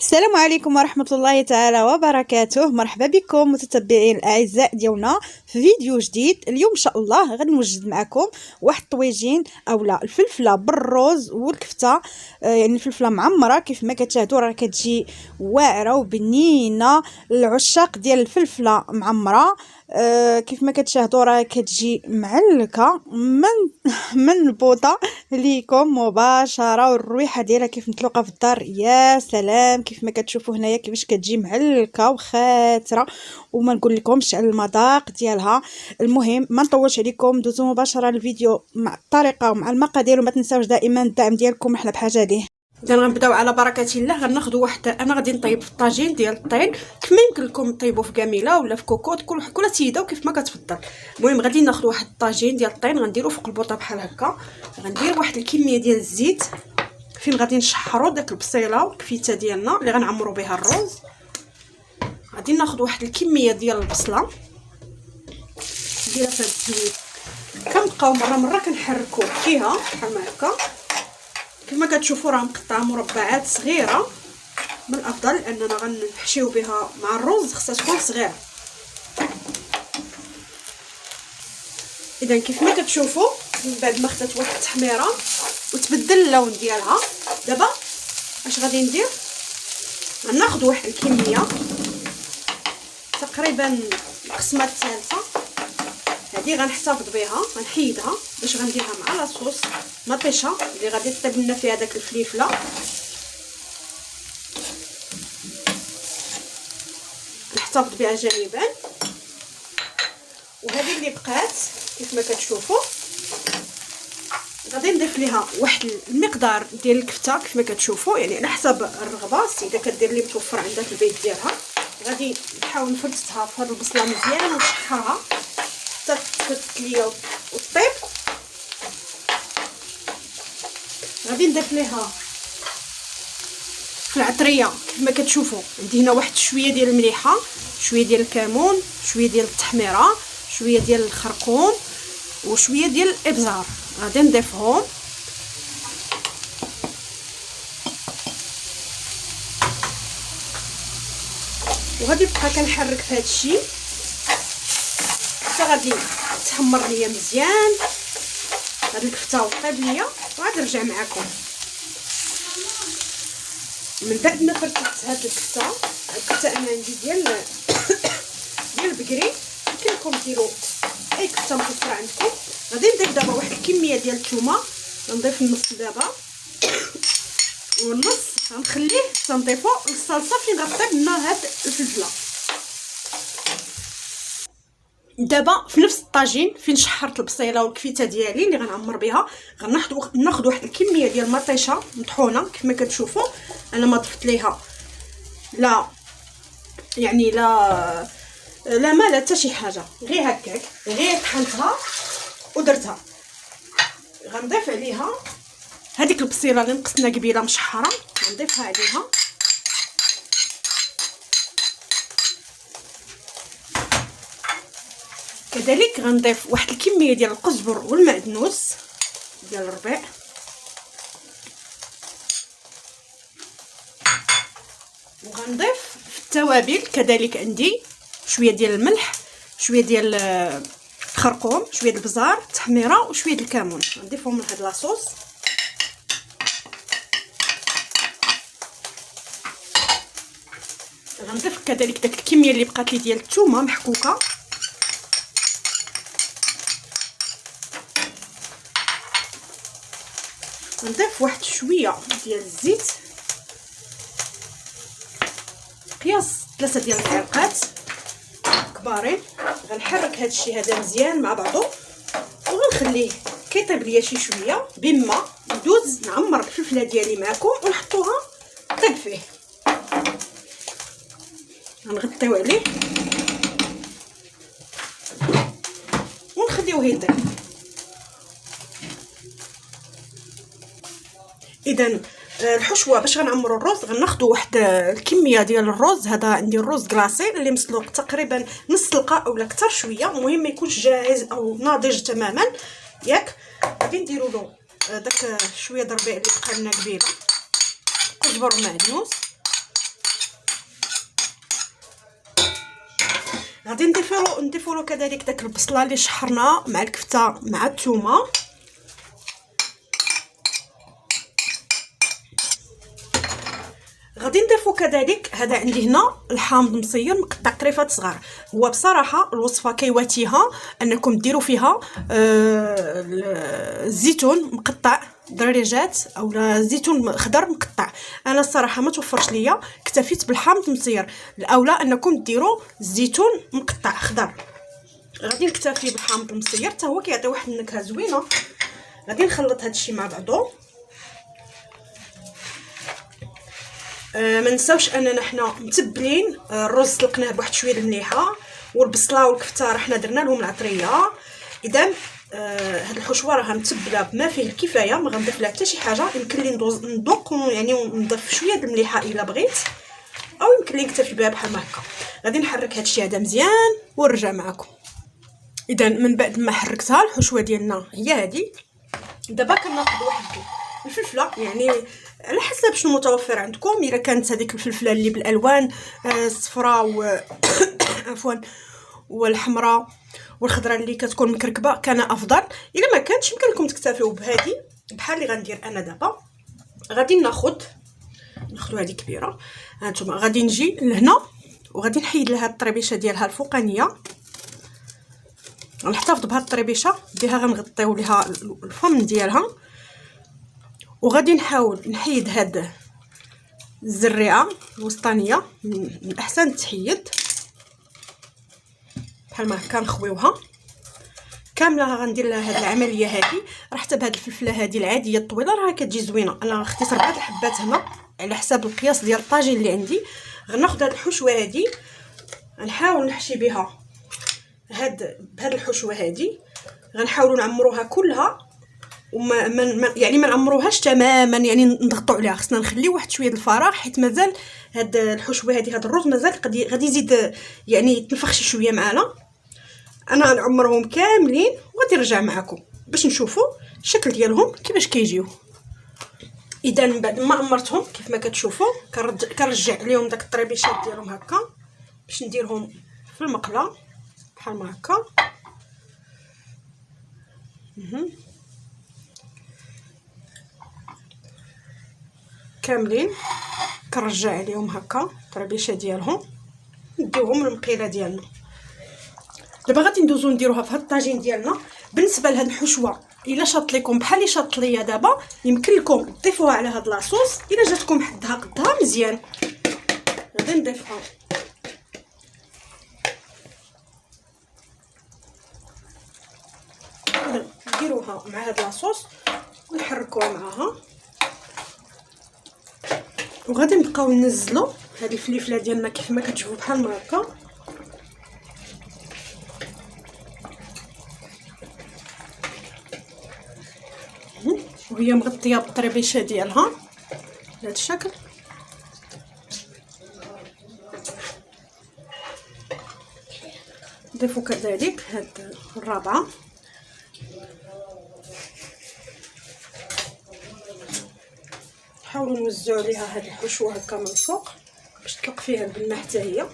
السلام عليكم ورحمة الله تعالى وبركاته. مرحبا بكم متتبعين الأعزاء ديالنا في فيديو جديد. اليوم إن شاء الله غادي نوجد معكم واحد الطويجين أولا الفلفلة بالروز والكفتة. يعني الفلفلة معمرة كيف ما كتشاهدوا راه كتجي واعرة وبنينة. العشاق ديال الفلفلة معمرة كيف ما كتشاهدوا راه كتجي معلكه من البوطه ليكم مباشره، والرويحه ديالها كيف متلوقه في الدار. يا سلام كيف ما كتشوفوا هنايا كيفاش كتجي معلكه وخاتره، وما نقول لكمش على المذاق ديالها. المهم ما نطولش عليكم، دوزو مباشره الفيديو مع الطريقه ومع المقادير، وما تنساوش دائما الدعم ديالكم. احنا بحاجه ليه. اذا غنبداو على بركه الله. غناخذوا واحد، انا غادي نطيب في الطاجين ديال الطين كما يمكن لكم طيبوا في كاميله ولا في كوكوط، كل سيده وكيف ما كتفضل. المهم غادي ناخذ واحد الطاجين ديال الطين غنديرو فوق البوطه بحال هكا. غندير واحد الكميه ديال الزيت فين غادي نشحروا داك البصيله والكفيته ديالنا اللي غنعمروا بها الرز. غادي ناخذ واحد الكميه ديال البصله نديرها في الزيت، كنبقاو مره كنحركوا فيها بحال هكا. كما كتشوفوا راه مقطعه مربعات صغيره، من الافضل اننا غنحشيو بها مع الرز خصها تكون صغيره. اذا كيف ما كتشوفوا من بعد ما خدات واحد التحميره وتبدل اللون ديالها، دابا اش غادي ندير؟ غناخذ واحد الكميه تقريبا القسمه الثالثه، هذه غنحتفظ بها غنحيدها باش غنديرها مع لاصوص مطيشه اللي غادي طيب لنا فيها داك الفليفله. نحتفظ بها جانبا. وهذه اللي بقات كيف ما كتشوفوا غادي نضيف ليها واحد المقدار ديال الكفته كيف ما كتشوفوا، يعني على حسب الرغبه. السيده كدير اللي متوفر عندها في البيت ديالها. غادي نحاول نفرتها في هذه البصله مزيان ونشحرها حتى تتلي وتطيب. غادي نضيف ليها في العطريه كيف ما كتشوفوا عندي هنا واحد شويه ديال المليحه، شويه ديال الكمون، شويه ديال التحميره، شويه ديال الخرقوم، وشويه ديال الابزار. غادي نضيفهم وغادي نبقى كنحرك في هذا الشيء حتى غادي تحمر ليا مزيان هاد الكفته وطيب ليا، وغادي نرجع معكم. من بعد ما فرتت هاد الكفته انا عندي ديال البقري، يمكن لكم ديروا اي كفته متوفره عندكم. غادي نضيف دابا واحد الكميه ديال الثومه، غنضيف النص دابا والنص غنخليه تنضيفو للصلصه فين غطيب لنا هاد الفلفله. دابا في نفس الطاجين فين شحرت البصيله والكفيته ديالي اللي غنعمر بها، ناخذ واحد الكميه ديال المطيشه مطحونه كيف ما كتشوفوا. انا ما ضفت ليها لا يعني لا ما لا حتى شي حاجه، غير هكاك، غير طحنتها ودرتها. غنضيف عليها هذيك البصيله اللي نقصنا قبيله مشحره، غنضيفها عليها. كذلك غنضيف واحد الكميه ديال القزبر والمعدنوس ديال الربيع، وغنضيف في التوابل كذلك عندي شويه ديال الملح، شويه ديال الخرقوم، شويه ديال البزار، التحميره، وشويه ديال الكمون. غنضيفهم من هاد لاصوص. غنضيف كذلك داك الكميه اللي بقات لي ديال الثومه محكوكه. غنضيف واحد شويه ديال الزيت قياس 3 ديال المعالق كبارين. غنحرك هذا الشيء هذا مزيان مع بعضو وغنخليه كيطيب ليا شي شويه، بما ندوز نعمر الفلفله ديالي معكم ونحطوها طيب فيه. غنغطيو عليه ونخليوه يطيب. اذا الحشوه باش غنعمروا الرز غناخذوا واحد الكميه ديال الرز. هذا عندي الرز كلاصي اللي مسلوق تقريبا نص سلقه اولا اكثر شويه، المهم ما يكونش جاهز او ناضج تماما ياك. غادي نديروا له داك شويه د الربيع اللي بقى لنا قبيله، قزبر ومعدنوس، غادي نضيفوا له كذلك داك البصله اللي شحرنا مع الكفته مع الثومه. غادي نضيفوا كذلك هذا عندي هنا الحامض مصير مقطع طريفات صغار. هو بصراحه الوصفه كيواتيها انكم ديروا فيها الزيتون مقطع دريجات او زيتون خضر مقطع. انا الصراحه ما توفرش ليا، اكتفيت بالحامض مصير. الاولى انكم ديروا الزيتون مقطع خضر. غادي نكتفي بالحامض المصير حتى هو كيعطي واحد النكهه زوينه. غادي نخلط هذا الشيء مع بعضو. ما نساوش اننا حنا متبلين الرز سلقناه بواحد شويه المليحه، والبصله والكفته راه حنا درنا لهم العطريه. اذا هاد الحشوه راها متبله بما فيه الكفايه، ما غنضيف لها حتى شي حاجه. يمكن لي ندوق يعني ونضيف شويه د المليحه الا بغيت، او يمكن لي نكتفي بها بحال هكا. غادي نحرك هاد الشيء هذا مزيان ونرجع معكم. اذا من بعد ما حركتها الحشوه ديالنا هي هذه. دابا كناخذ واحد الفلفله، يعني على حسب شنو متوفر عندكم. الا كانت هذيك الفلفله اللي بالالوان الصفراء عفوا والحمراء والخضراء اللي كتكون مكركبه كان افضل. الا ما كانتش يمكن لكم تكتفيو بهذه بحال اللي غندير انا دابا. غادي ناخذ هذه كبيره. هانتوما غادي نجي لهنا وغادي نحيد لها الطريبيشه ديالها الفوقانيه. غنحتفظ بهاد الطريبيشه ديالها، غنغطيو ليها الفم ديالها. وغادي نحاول نحيد هاد الزريعه الوسطانيه، من الاحسن تحيد بحال ما هكا. نخويوها كامله. غندير لها هاد العمليه هذه. راه حتى بهاد الفلفله هذه العاديه الطويله راه كتجي زوينه. انا اختيت 4 الحبات هنا على حساب القياس ديال الطاجين اللي عندي. غناخذ هاد الحشوه هذه، غنحاول نحشي بها بهاد الحشوه هذه. غنحاولوا نعمروها كلها، وما يعني ما نعمروهاش تماما، يعني نضغطوا عليها. خصنا نخليو واحد شويه الفراغ، حيت مازال هاد الحشوه هذه هاد الرز مازال غادي يزيد يعني يتنفخ شي شويه معنا. انا غنعمرهم كاملين وغادي نرجع معكم باش نشوفوا الشكل ديالهم كيفاش كيجيو. اذا من بعد ما عمرتهم كيف ما كتشوفوا كنرجع عليهم داك الطريبيشات ديالهم هكا باش نديرهم في المقله بحال ما هكا. كاملين كنرجع عليهم هكا الطريبيشه ديالهم، نديوهم للمقيله ديالنا. دابا غادي ندوزو نديروها في هاد الطاجين ديالنا. بالنسبه لهاد الحشوه الا شاط لكم بحال اللي شاط ليا دابا، يمكن لكم تضيفوها على هاد لاصوص. الا جاتكم حدها قدها مزيان غادي نضيفها. نديروها مع هاد لاصوص ونحركوها معاها. وغادي نبقاو ننزلوا هاد الفليفله ديالنا كيف ما كتشوفوا بحال ما هكا. وهي مغطيه بالطريبيشه ديالها بهذا الشكل. نضيفوا كذلك هاد الرابعه. نحاولوا نوزعوا عليها هاد الحشوه هكا من الفوق باش تطلق فيها البنه حتى هي.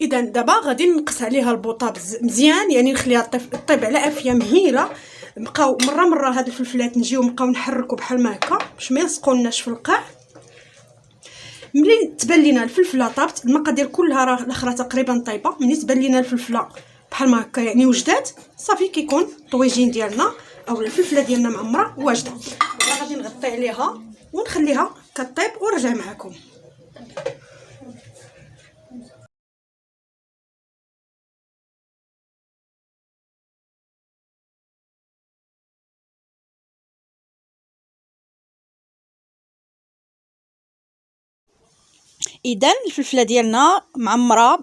اذا دابا غادي نقص عليها البوطه مزيان، يعني نخليها طيب على افيه مهيله. نبقاو مره هاد الفلفلات نجيو نبقاو نحركوا بحال ما هكا باش ما يلصقولناش في القاع. ملي تبان لينا الفلفله طابت، المقادير كلها راه الاخرى تقريبا طايبه. ملي تبان لينا الفلفله بحال ما هكا يعني وجدات، صافي كيكون الطويجين ديالنا او الفلفله ديالنا معمره واجده. دابا غادي نغطي عليها ونخليها كطيب ونرجع معكم. اذا الفلفله ديالنا معمره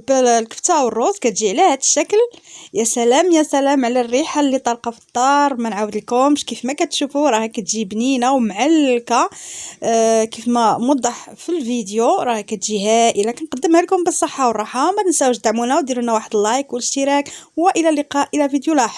بالكفته والروز كتجي على هذا الشكل. يا سلام يا سلام على الريحه اللي طالقه في الدار، ما نعاود لكمش. كيف ما كتشوفوا راه كتجي بنينه ومعلكه كيف ما موضح في الفيديو، راه كتجي هائله. كنقدمها لكم بالصحه والراحه. ما تنساوش دعمونا وديروا لنا واحد اللايك والاشتراك، والى اللقاء الى فيديو لاحق.